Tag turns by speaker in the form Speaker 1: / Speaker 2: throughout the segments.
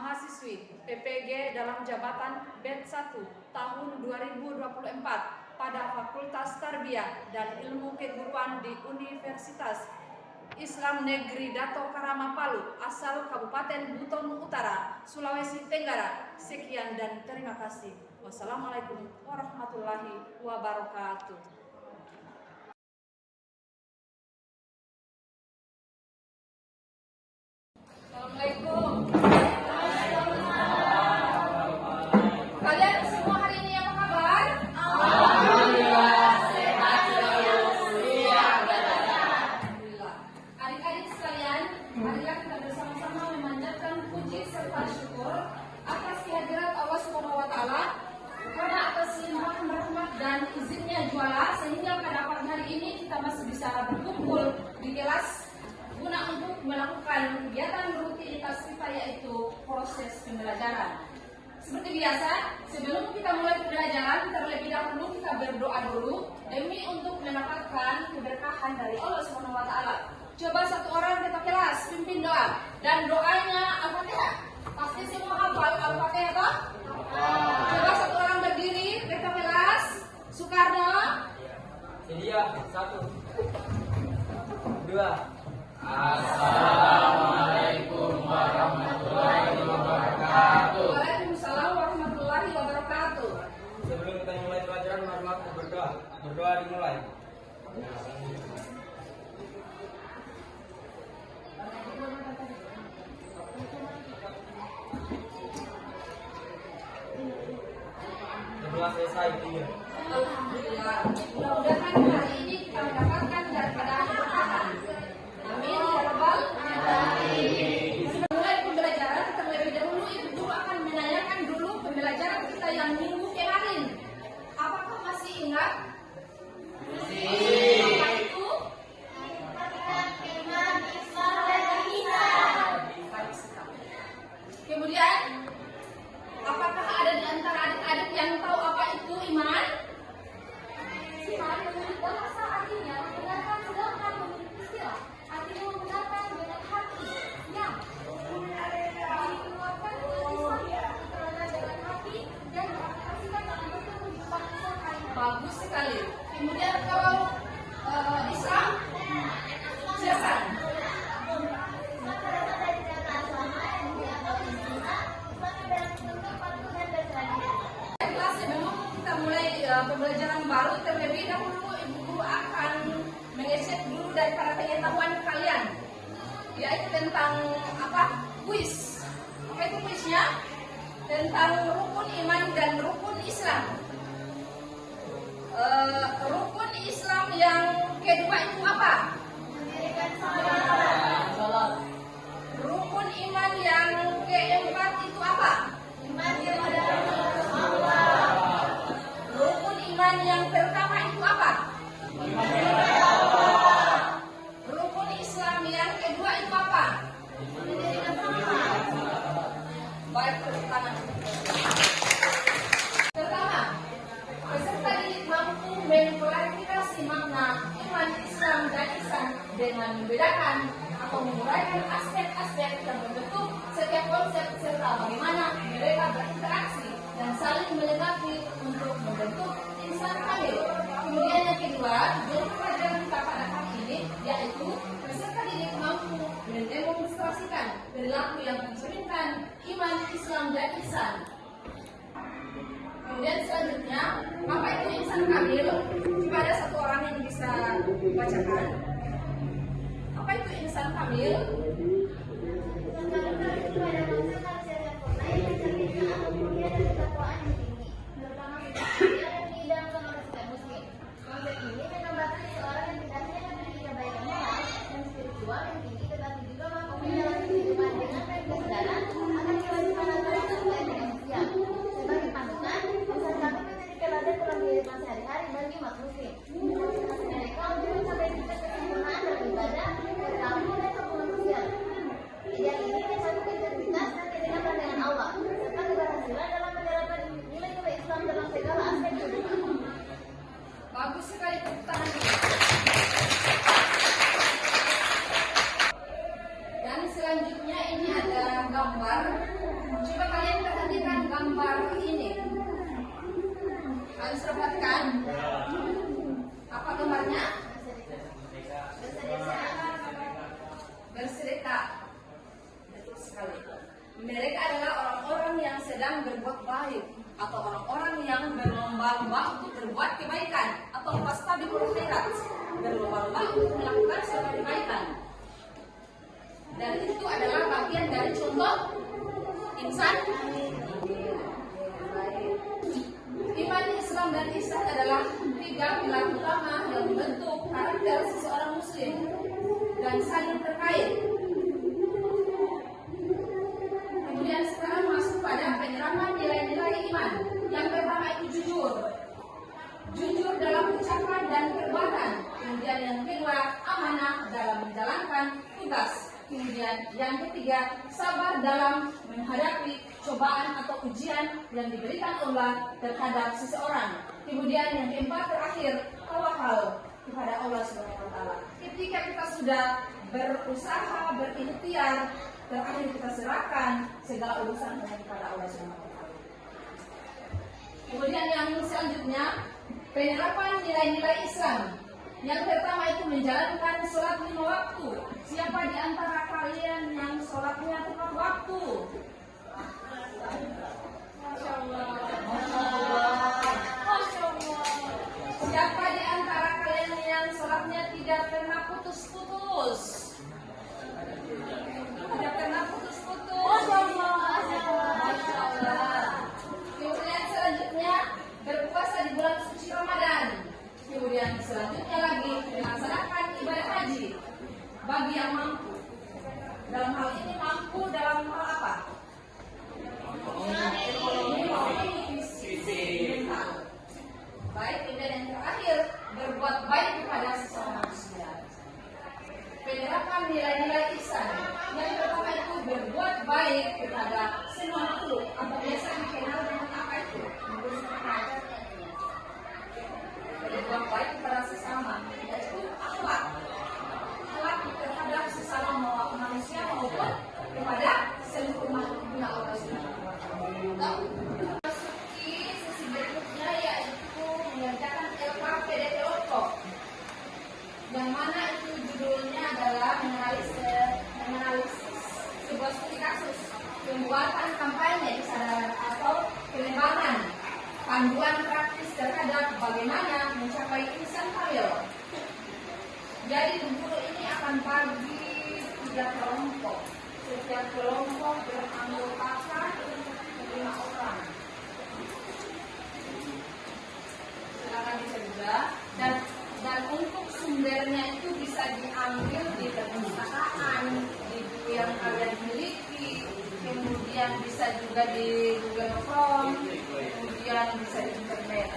Speaker 1: mahasiswi PPG dalam jabatan batch 1 tahun 2024 pada Fakultas Tarbiyah dan Ilmu Keguruan di Universitas Islam Negeri Dato Karama Palu, asal Kabupaten Buton Utara, Sulawesi Tenggara. Sekian dan terima kasih. Wassalamualaikum warahmatullahi wabarakatuh. Assalamualaikum. Kalian semua hari ini apa kabar?
Speaker 2: Alhamdulillah, sehat walafiat.
Speaker 1: Alhamdulillah. Adik-adik sekalian, marilah kita bersama-sama memanjatkan puji serta syukur atas kehadirat Allah Subhanahu wa taala karena atas limpahan rahmat dan izinnya juala sehingga pada pagi hari ini kita masih bisa berkumpul di kelas guna untuk melakukan kegiatan rutinitas kita, yaitu proses pembelajaran. Seperti biasa, sebelum kita mulai pembelajaran, terlebih dahulu kita berdoa dulu demi untuk mendapatkan keberkahan dari Allah Subhanahu wa taala. Coba satu orang ketua kelas pimpin doa, dan doanya Al-Fatihah. Pasti semua hafal Al-Fatihah toh? Coba satu orang berdiri ketua kelas. Soekarno.
Speaker 2: Sedia, 1, 2.
Speaker 3: Assalamualaikum warahmatullahi wabarakatuh.
Speaker 1: Waalaikumsalam warahmatullahi wabarakatuh.
Speaker 2: Sebelum kita mulai pelajaran, marilah kita berdoa. Berdoa dimulai. Berdoa selesai, tinggal.
Speaker 1: Alhamdulillah. Mudah-mudahan hari ini kita mendapatkan daripada keberkahan. Amin ya rabbal alamin. Sebelum mulai pembelajaran, terlebih dahulu Ibu Guru akan menanyakan dulu pembelajaran kita yang minggu kemarin. Apakah masih ingat? Masih. Apa itu? Baik sekali. Kemudian, apakah ada di antara adik-adik yang tahu apa itu iman?
Speaker 4: Iman menurut bahasa artinya membenarkan sedangkan menurut istilah artinya membenarkan dengan hati yang dikeluarkan dengan lisan, karena dengan hati dan diaplikasikan dalam bentuk kehidupan sehari-hari.
Speaker 1: Bagus sekali. Kemudian kalau Islam, silakan. Kelas memang kita mulai pembelajaran baru, terlebih dahulu Ibu Guru akan mengecek dulu daripada pengetahuan kalian, yaitu tentang apa? Kuis. Apa itu kuisnya? Tentang rukun iman dan rukun Islam. Rukun Islam yang kedua itu apa? Rukun iman yang keempat itu apa? Rukun iman yang pertama itu apa? Rukun Islam yang kedua itu apa? Baik, tepuk tangan. Pertama, peserta didik mampu mengklarifikasi makna iman, Islam, dan ihsan dengan membedakan atau menguraikan aspek-aspek yang membentuk setiap konsep serta bagaimana mereka berinteraksi dan saling melengkapi untuk membentuk insan kamil. Kemudian yang kedua, judul pelajaran kita pada hari ini yaitu peserta didik mampu mendemonstrasikan perilaku yang mencerminkan iman, Islam, dan ihsan. Kemudian selanjutnya, apa itu insan kamil? Coba ada satu orang yang bisa bacakan. Apa itu insan kamil?
Speaker 4: Konsep ini menggambarkan seseorang yang tidak hanya memiliki kebaikan moral dan spiritual yang tinggi, tetapi juga mampu menjalani kehidupan dengan baik kesadaran akan kewajiban agama sesuai dengan Islam. Sebagai panutan, insan kami menjadi teladan dalam kehidupan sehari-hari bagi umat muslim. Motivasi mereka untuk mencapai tingkat kesempurnaan dalam ibadah, bertakwa dan hubungan sosial. Ideal ini mencari integritas dan kedekatan dengan Allah, serta keberhasilan dalam menerapkan nilai-nilai Islam dalam segala aspek kehidupan.
Speaker 1: Bagus sekali, tepuk tangan. Coba kalian perhatikan gambar ini. Kalian sudah perhatikan? Apa gambarnya? Bersedekah. Betul sekali. Mereka adalah orang-orang yang sedang berbuat baik atau orang-orang yang berlomba-lomba untuk berbuat kebaikan atau fastabiqul khairat, berlomba-lomba untuk melakukan suatu kebaikan. Dan itu adalah bagian dari contoh insan. Iman, Islam, dan ihsan adalah 3 pilar utama yang membentuk karakter seseorang muslim dan saling terkait. Kemudian sekarang masuk pada penyerapan nilai-nilai iman. Yang pertama itu jujur. Jujur dalam ucapan dan perbuatan. Kemudian yang kedua, amanah dalam menjalankan tugas. Kemudian yang ketiga, sabar dalam menghadapi cobaan atau ujian yang diberikan Allah terhadap seseorang. Kemudian yang keempat terakhir, tawakal kepada Allah Subhanahu wa taala. Ketika kita sudah berusaha, berikhtiar, terakhir kita serahkan segala urusan kepada Allah Subhanahu wa taala. Kemudian yang selanjutnya, penerapan nilai-nilai Islam. Yang pertama itu menjalankan sholat 5 waktu. Siapa di antara kalian yang sholatnya tepat waktu? Masya Allah. Masya Allah. Masya Allah. Siapa di antara kalian yang sholatnya tidak pernah putus-putus? Tidak pernah putus-putus. Masya Allah. Masya Allah. Kemudian selanjutnya berpuasa di bulan suci Ramadan. Kemudian selanjutnya lagi melaksanakan ibadah haji bagi yang mampu. Dalam hal ini mampu dalam hal apa? Ekonomi, fisik, mental. Baik, kemudian yang terakhir berbuat baik kepada sesama manusia. Penerapan nilai-nilai ihsan. Yang pertama itu berbuat baik kepada semua makhluk atau biasa dikenal dengan apa itu? Berbuat baik kepada sesama, yaitu akhlak terhadap sesama manusia maupun kepada seluruh makhluk Allah Subhanahu wa taala. Masuki sesi berikutnya yaitu mengerjakan LKPD kelompok, yang mana itu judulnya adalah menganalisis sebuah studi kasus pembuatan kampanye kesadaran atau pengembangan panduan praktis terhadap bagaimana mencapai insan kamil. Jadi guru ini akan bagi 3 kelompok. Setiap kelompok beranggotakan 5 orang. Silakan dicoba. Dan untuk sumbernya itu bisa diambil di perpustakaan, di buku yang kalian miliki, kemudian bisa juga di Google Chrome, kemudian bisa di internet.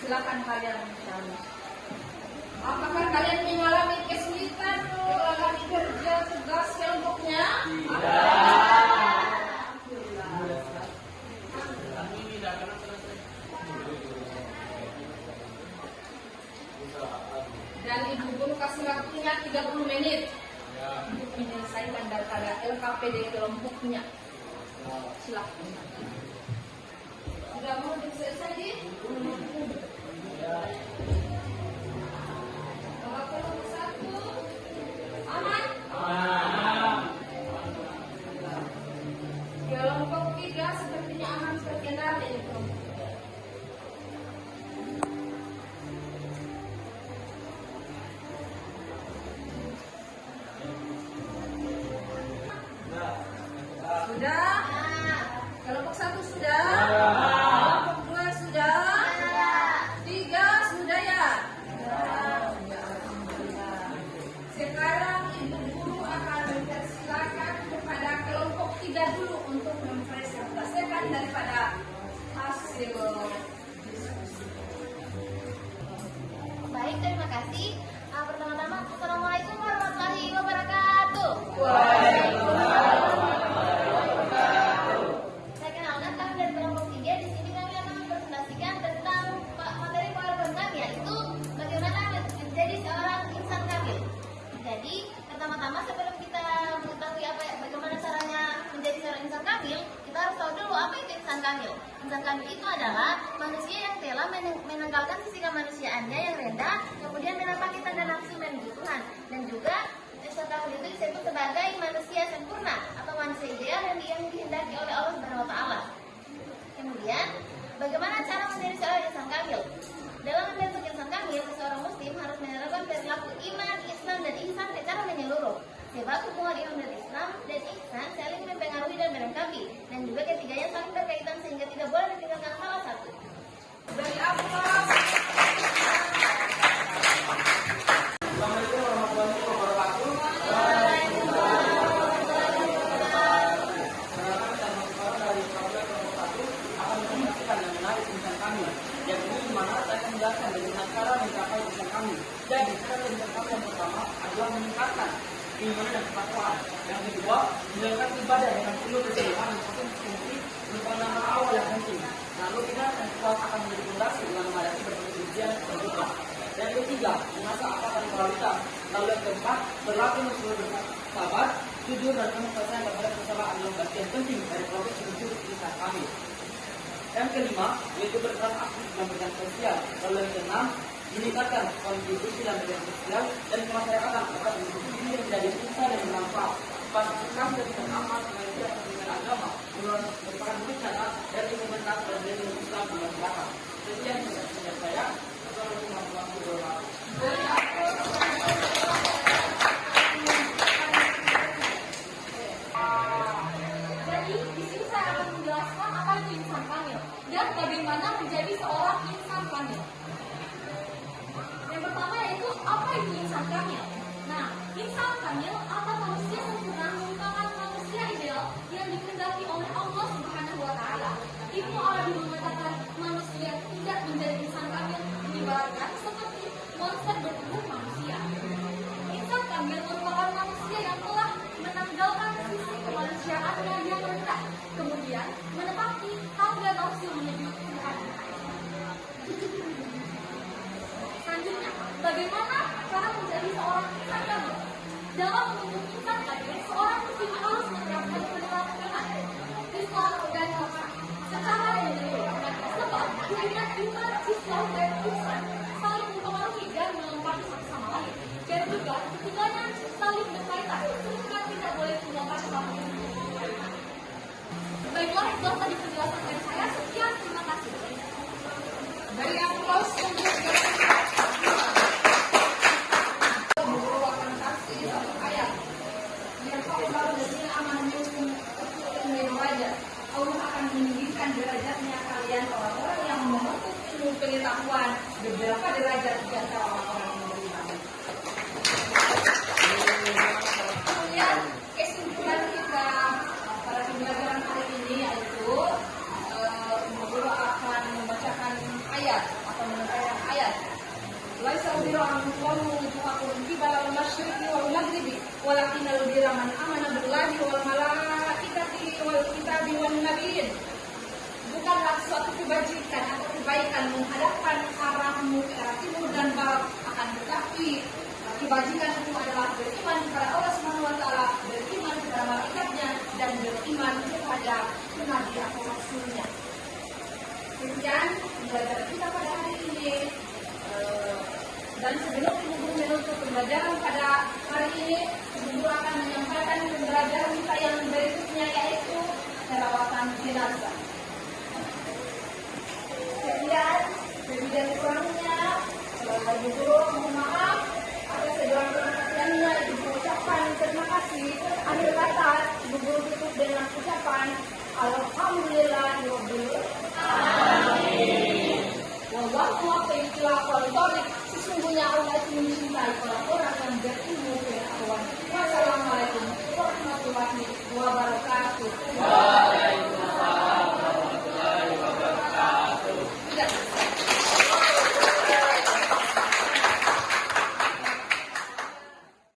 Speaker 1: Silakan kalian mencari. Apakah kalian mengalami kesulitan dalam kerja tugas kelompoknya? Dan ibu guru kasih waktunya 30 menit untuk menyelesaikan daripada LKPD kelompoknya. Silakan. Sudah mau selesai di? Kelompok 1 aman? Aman. Kelompok 3 sepertinya aman terkendali ini kelompok. Sudah? Kelompok 1 sudah? Kelompok 2 sudah? 3 sudah ya? Sekarang ibu guru akan mempersilakan kepada kelompok 3 dulu untuk mempresentasikan daripada hasil diskusi.
Speaker 4: Baik, terima kasih. Pertama-tama, Assalamualaikum warahmatullahi wabarakatuh. Saya kenalkan kami dari kelompok 3. Di sini kami akan mempresentasikan tentang materi PowerPoint kami, yaitu bagaimana menjadi seorang insan kamil. Jadi, pertama-tama sebelum kita mengetahui bagaimana caranya menjadi seorang insan kamil, kamil. Insan kamil itu adalah manusia yang telah menanggalkan sisi kemanusiaannya yang rendah, kemudian menapaki tanda nafsu menuju Tuhan. Dan juga insan kamil itu disebut sebagai manusia sempurna atau manusia ideal yang dihendaki oleh Allah Subhanahu wa taala. Kemudian, bagaimana cara menjadi seorang insan kamil? Dalam membentuk insan kamil, seorang muslim harus menerapkan perilaku iman, Islam, dan ihsan secara menyeluruh. Sebab hubungan iman dan Islam dan ihsan saling mempengaruhi dan melengkapi, dan juga ketiganya saling berkaitan sehingga tidak boleh ditinggalkan salah satu.
Speaker 1: Dari Allah.
Speaker 2: Assalamualaikum warahmatullahi wabarakatuh. Dari Problem nomor 1 akan menjelaskan yang menarik insan kamil. Yang ini dimana saya akan menjelaskan bagaimana cara mencapai insan kamil. Jadi cara insan kamil yang pertama adalah meningkatkan keimanan dan ketakwaan. Yang kedua, menjalankan ibadah dengan penuh kesungguhan dan konsistensi merupakan nama awal yang penting. Lalu kita akan menjadi fondasi dalam menghadapi berbagai ujian dan kehidupan. Yang ketiga, mengasah akal dan kualitas. Lalu yang keempat, berlatih untuk bersabar, jujur dan penuh percaya kepada kesalahan adalah bagian penting dari proses menuju insan kamil. Yang kelima, yaitu berperan aktif dalam bidang sosial. Lalu yang keenam, meningkatkan kontribusi dalam bidang sosial dan kemasyarakatan agar menjadi diri yang menjadi insan dan bermanfaat. Partisipasi dan beramal dengan dengan agama merupakan bukti nyata dari implementasi dan dari Islam di masyarakat. Sekian penjelasan saya. Assalamualaikum warahmatullahi wabarakatuh.
Speaker 1: Jadi di sini saya akan menjelaskan apa itu insan kamil dan bagaimana menjadi seorang insan kamil. Yang pertama yaitu apa itu insan kamil. Nah, insan kamil atau manusia sempurna merupakan manusia ideal yang dikehendaki oleh Allah Subhanahu wa taala. Ibnu Arabi mengatakan manusia tidak menjadi insan kamil diibaratkan seperti monster bertubuh manusia. Insan kamil merupakan manusia yang telah menanggalkan sisi kemanusiaannya yang rendah, kemudian menepati tangga nafsu menuju Tuhan. Selanjutnya, bagaimana cara menjadi seorang insan kamil? Dalam membentuk insan kamil, seorang muslim harus menerapkan penerapan Islam dan Quran secara menyeluruh. Sebab hubungan iman, Islam dan ihsan saling mempengaruhi dan melengkapi satu sama lain. Dan juga ketiganya saling berkaitan sehingga tidak boleh melengkapi satu sama lain. Baiklah, itu tadi penjelasan dari saya. Sekian, terima kasih. Dari aplaus untuk Allah akan meninggikan derajatnya kalian orang-orang yang menuntut ilmu pengetahuan beberapa derajat di antara orang-orang yang beriman. Kemudian kesimpulan kita pada pembelajaran hari ini yaitu guru akan membacakan ayat atau menerangkan ayat. Laisa birra an tuwallu wujuhakum qibala al-masyriqi wal maghribi walakinnal birra man amana billahi wal malaikati wal kitabi wan nabiyyin. Bukanlah suatu kebajikan atau kebaikan menghadapkan arahmu ke arah timur dan barat, akan tetapi kebajikan itu adalah beriman kepada Allah Subhanahu wa taala, beriman kepada malaikatnya dan beriman kepada nabi atau rasulnya. Sekian pembelajaran kita pada hari ini. Dan sebelum Ibu menutup pembelajaran pada hari ini, Ibu akan menyampaikan pembelajaran kita yang berikutnya yaitu selawatan jenazah.